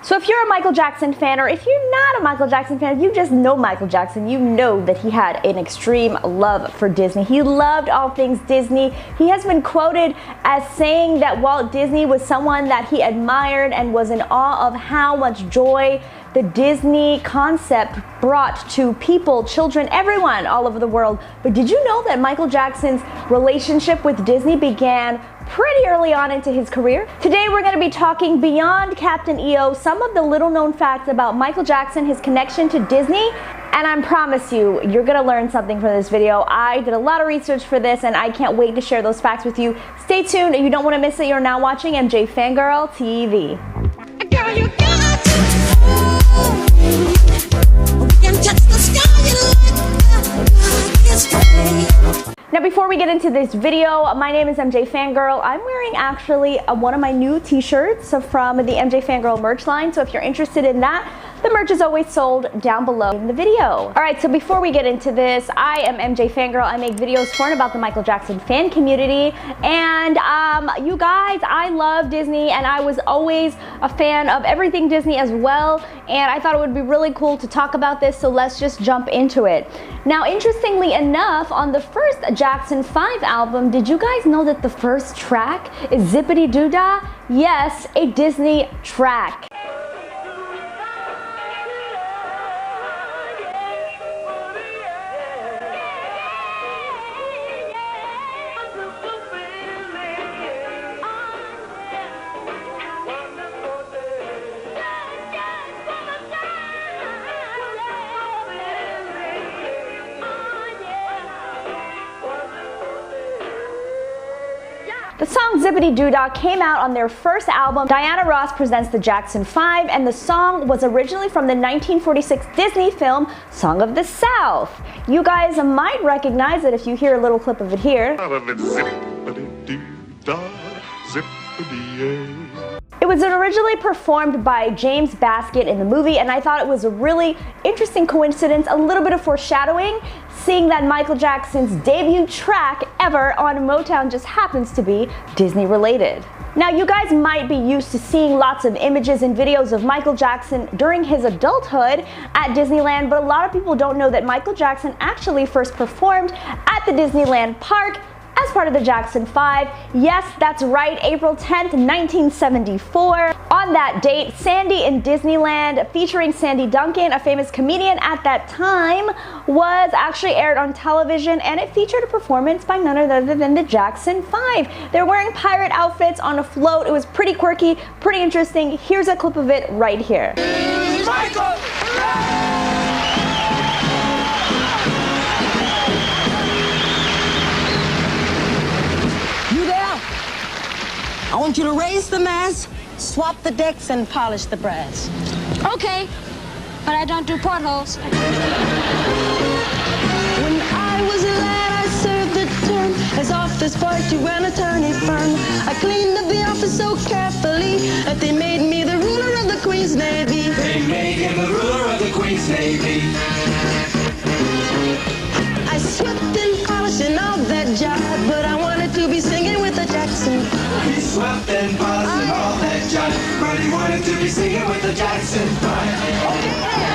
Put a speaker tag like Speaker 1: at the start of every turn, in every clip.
Speaker 1: So if you're a Michael Jackson fan, or if you're not a Michael Jackson fan, you just know Michael Jackson, you know that he had an extreme love for Disney. He loved all things Disney. He has been quoted as saying that Walt Disney was someone that he admired and was in awe of how much joy the Disney concept brought to people, children, everyone all over the world. But did you know that Michael Jackson's relationship with Disney began pretty early on into his career? Today we're going to be talking beyond Captain EO, some of the little known facts about Michael Jackson, his connection to Disney, and I promise you, you're going to learn something from this video. I did a lot of research for this and I can't wait to share those facts with you. Stay tuned, you don't want to miss it. You're now watching MJ Fangirl TV.
Speaker 2: Girl, you got to
Speaker 1: Now before we get into this video, my name is MJ Fangirl. I'm wearing actually one of my new t-shirts from the MJ Fangirl merch line, so if you're interested in that, the merch is always sold down below in the video. Alright, so before we get into this, I am MJ Fangirl. I make videos for and about the Michael Jackson fan community, and you guys, I love Disney and I was always a fan of everything Disney as well, and I thought it would be really cool to talk about this, so let's just jump into it. Now, interestingly enough, on the first Jackson 5 album, did you guys know that the first track is Zippity Doo Dah? Yes, a Disney track. The song Zippity Doo Dah came out on their first album, Diana Ross Presents the Jackson 5, and the song was originally from the 1946 Disney film Song of the South. You guys might recognize it if you hear a little clip of it here. It was originally performed by James Baskett in the movie, and I thought it was a really interesting coincidence, a little bit of foreshadowing, seeing that Michael Jackson's debut track ever on Motown just happens to be Disney related. Now, you guys might be used to seeing lots of images and videos of Michael Jackson during his adulthood at Disneyland, but a lot of people don't know that Michael Jackson actually first performed at the Disneyland park as part of the Jackson 5. Yes, that's right, April 10th, 1974. On that date, Sandy in Disneyland, featuring Sandy Duncan, a famous comedian at that time, was actually aired on television, and it featured a performance by none other than the Jackson 5. They're wearing pirate outfits on a float. It was pretty quirky, pretty interesting. Here's a clip of it right here.
Speaker 2: Michael!
Speaker 3: I want you to raise the mast, swap the decks, and polish the brass.
Speaker 4: Okay, but I don't do portholes.
Speaker 3: When I was a lad, I served the term as office boy to an attorney firm. I cleaned up the office so carefully that they made me the ruler of the Queen's Navy.
Speaker 2: They made him the ruler of the Queen's Navy.
Speaker 3: I swept and polished and all that job, but I wanted to be singing with the Jackson.
Speaker 2: He swept and polished and all that jive, but he wanted to be singing with the Jackson 5.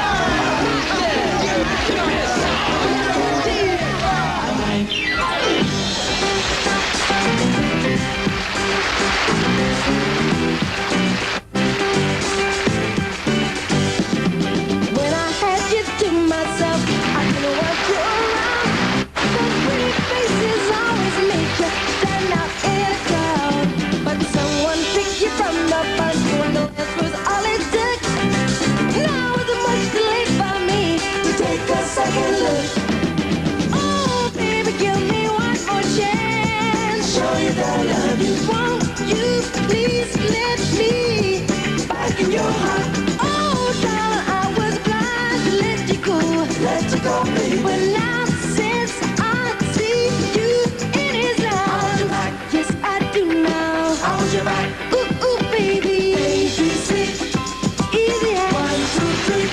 Speaker 3: When I had you to myself, I didn't want you around. Those pretty faces always make you stand out in a crowd. But someone picked you from the first window, that was all it took. Now it's much too late for me to take a second look. Oh, baby, give me one more chance.
Speaker 2: Show you that I love you.
Speaker 3: Won't you please let me
Speaker 2: Back in your heart,
Speaker 3: oh, darling, I was blind to let you go.
Speaker 2: let you go, baby.
Speaker 3: But now since I see you in his
Speaker 2: want you
Speaker 3: life,
Speaker 2: back.
Speaker 3: yes I do now.
Speaker 2: I want you back.
Speaker 3: Ooh, ooh, baby,
Speaker 2: ABC,
Speaker 3: easy as
Speaker 2: 1, 2, 3.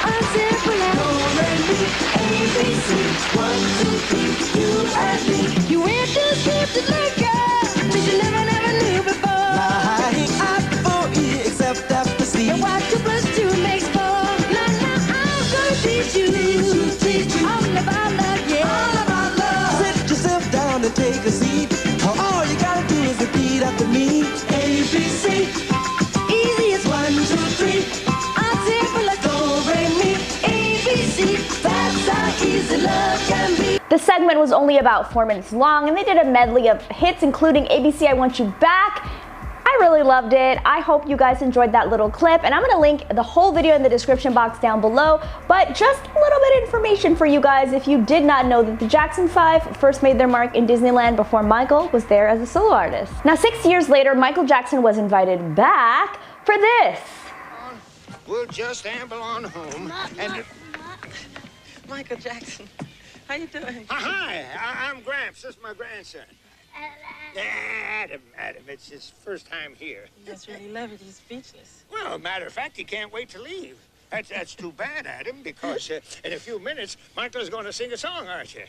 Speaker 3: a simple as
Speaker 2: No, let me. ABC, 1, 2, 3. You and me.
Speaker 3: you went to sleep to look up, but you never knew before.
Speaker 2: I ain't out for E except after C.
Speaker 3: And why
Speaker 1: The segment was only about 4 minutes long, and they did a medley of hits including ABC I Want You Back. I really loved it. I hope you guys enjoyed that little clip, and I'm gonna link the whole video in the description box down below. But just a little bit of information for you guys if you did not know that the Jackson 5 first made their mark in Disneyland before Michael was there as a solo artist. Now 6 years later, Michael Jackson was invited back for this.
Speaker 5: We'll just amble on home and...
Speaker 6: Michael Jackson, how you doing?
Speaker 5: Hi, I'm Gramps. This is my grandson. Adam, it's his first time here.
Speaker 6: He just really love it. He's speechless.
Speaker 5: Well, matter of fact, he can't wait to leave. That's too bad, Adam, because in a few minutes, Michael's going to sing a song, aren't you?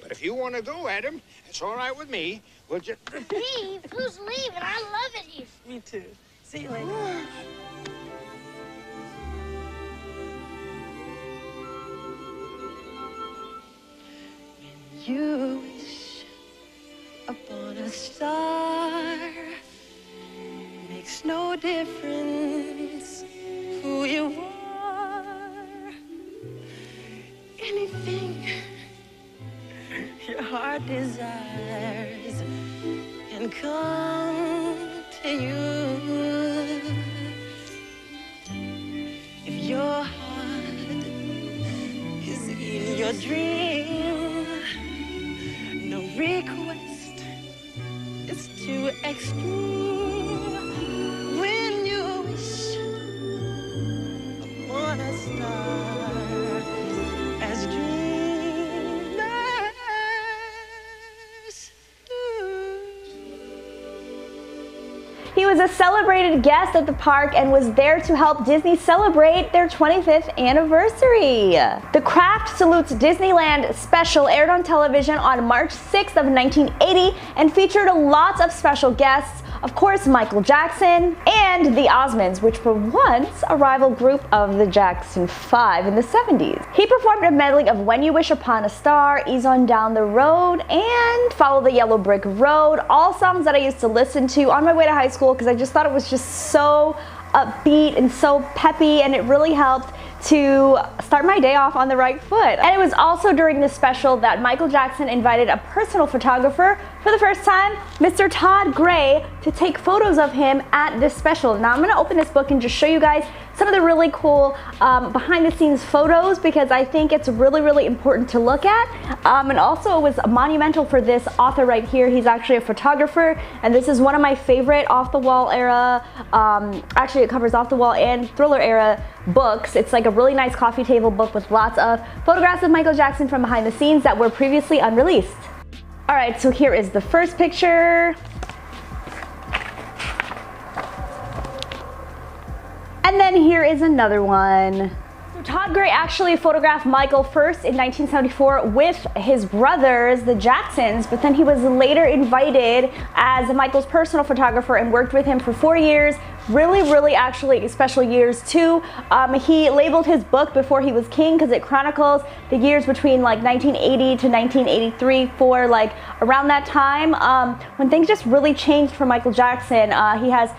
Speaker 5: But if you want to go, Adam, it's all right with me. We'll just...
Speaker 7: Leave? Who's leaving? I love it here.
Speaker 6: Me too. See you later. When you wish upon a star, makes no difference who you are. Anything your heart desires can come to you. If your heart is in your dream, no request is too extreme. When you wish upon a star, as dreamers do.
Speaker 1: He was a celebrated guest at the park and was there to help Disney celebrate their 25th anniversary. The Kraft Salutes Disneyland special aired on television on March 6th of 1980 and featured lots of special guests, of course Michael Jackson and the Osmonds, which were once a rival group of the Jackson 5 in the 70s. He performed a medley of When You Wish Upon a Star, Ease On Down the Road, and Follow the Yellow Brick Road, all songs that I used to listen to on my way to high school because I just thought it was just so upbeat and so peppy, and it really helped to start my day off on the right foot. And it was also during this special that Michael Jackson invited a personal photographer for the first time, Mr. Todd Gray, to take photos of him at this special. Now I'm gonna open this book and just show you guys some of the really cool behind the scenes photos because I think it's really, really important to look at. And also it was monumental for this author right here. He's actually a photographer, and this is one of my favorite off the wall era, actually it covers off the wall and thriller era books. It's like a really nice coffee table book with lots of photographs of Michael Jackson from behind the scenes that were previously unreleased. All right, so here is the first picture. And then here is another one. Todd Gray actually photographed Michael first in 1974 with his brothers, the Jacksons, but then he was later invited as Michael's personal photographer and worked with him for 4 years. Really actually special years too. He labeled his book Before He Was King because it chronicles the years between like 1980 to 1983, for like around that time when things just really changed for Michael Jackson. He has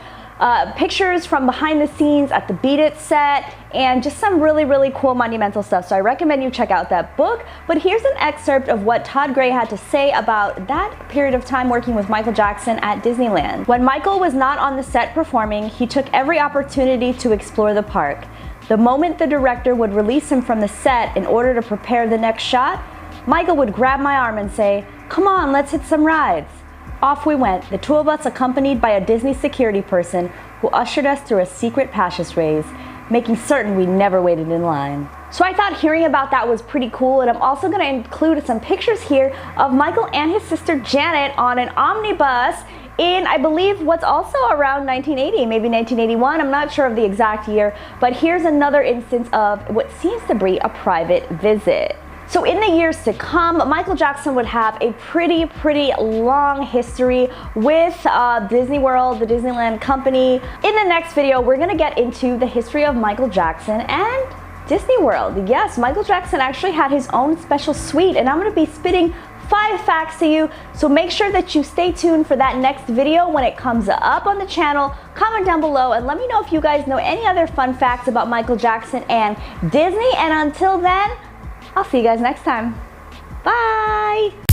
Speaker 1: pictures from behind the scenes at the Beat It set and just some really cool monumental stuff. So I recommend you check out that book. But here's an excerpt of what Todd Gray had to say about that period of time working with Michael Jackson at Disneyland. When Michael was not on the set performing, he took every opportunity to explore the park. The moment the director would release him from the set in order to prepare the next shot, Michael would grab my arm and say, "Come on, let's hit some rides." Off we went, the two of us accompanied by a Disney security person who ushered us through a secret passageway, making certain we never waited in line. So I thought hearing about that was pretty cool, and I'm also going to include some pictures here of Michael and his sister Janet on an omnibus in, I believe, what's also around 1980, maybe 1981, I'm not sure of the exact year, but here's another instance of what seems to be a private visit. So in the years to come, Michael Jackson would have a pretty long history with Disney World, the Disneyland company. In the next video, we're gonna get into the history of Michael Jackson and Disney World. Yes, Michael Jackson actually had his own special suite, and I'm gonna be spitting 5 facts to you, so make sure that you stay tuned for that next video when it comes up on the channel. Comment down below and let me know if you guys know any other fun facts about Michael Jackson and Disney, and until then, I'll see you guys next time. Bye!